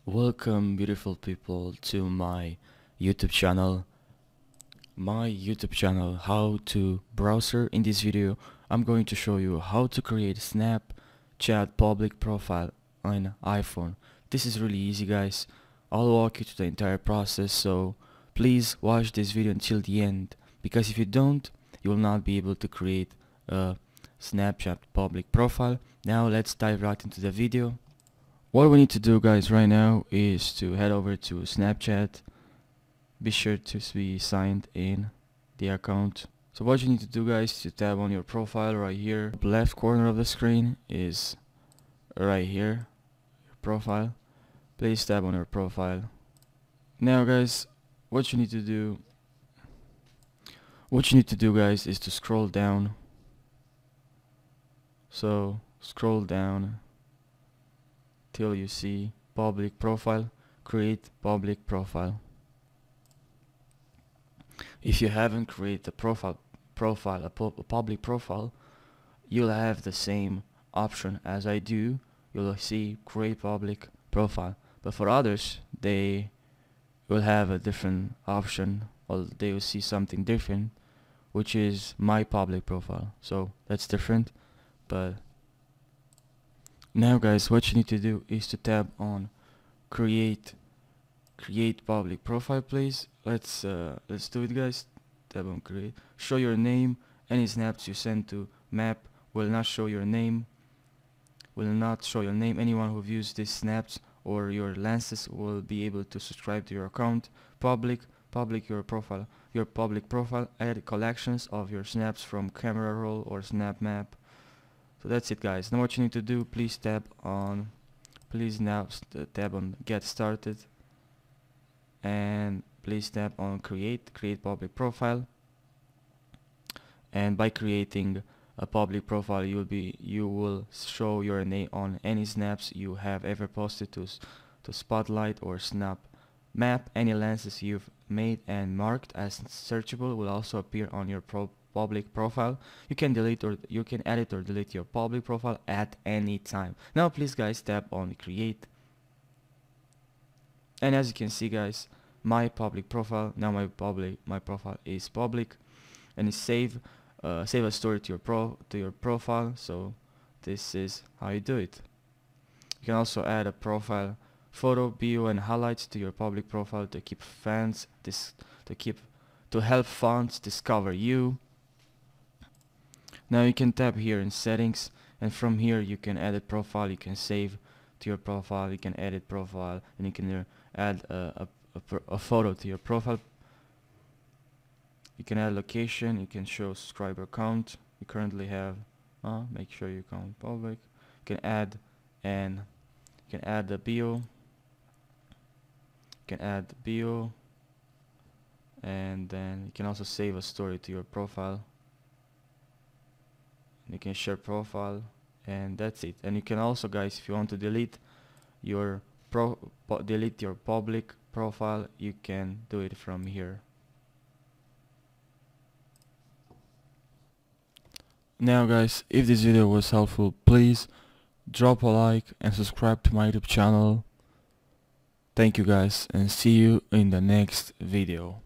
Welcome, beautiful people, to my YouTube channel. HowToBrowser. In this video, I'm going to show you how to create a Snapchat public profile on iPhone. This is really easy, guys. I'll walk you through the entire process, so please watch this video until the end, because if you don't, you will not be able to create a Snapchat public profile. Now let's dive right into the video. What we need to do, guys, right now is to head over to Snapchat. Be sure to be signed in the account. So what you need to do, guys, is to tap on your profile right here. The left corner of the screen is right here, your profile. Please tap on your profile. Now, guys, what you need to do guys, is to scroll down. So scroll down till you see public profile. Create public profile. If you haven't created a public profile, you'll have the same option as I do. You'll see create public profile, but for others they will have a different option, or they will see something different, which is my public profile. So that's different. But now, guys, what you need to do is to tap on create public profile. Please, let's do it, guys. Tap on create. Show your name. Any snaps you send to map will not show your name. Anyone who views these snaps or your lenses will be able to subscribe to your account. Public your public profile. Add collections of your snaps from camera roll or snap map. So that's it, guys. Now what you need to do, please tap on get started, and please tap on create public profile. And by creating a public profile, you will show your name on any snaps you have ever posted to Spotlight or Snap Map. Any lenses you've made and marked as searchable will also appear on your public profile. You can edit or delete your public profile at any time. Now please, guys, tap on create, and as you can see, guys, my public profile, now my profile is public, and it save a story to your profile. So this is how you do it. You can also add a profile photo, bio, and highlights to your public profile to help fans discover you. Now you can tap here in settings, and from here you can edit profile, you can save to your profile, you can edit profile, and you can add a photo to your profile. You can add location, you can show subscriber count you currently have. Make sure you count public. You can add the bio. You can add the bio, and then you can also save a story to your profile. You can share profile, and that's it. And you can also, guys, if you want to delete your public profile, you can do it from here. Now, guys, if this video was helpful, please drop a like and subscribe to my YouTube channel. Thank you, guys, and see you in the next video.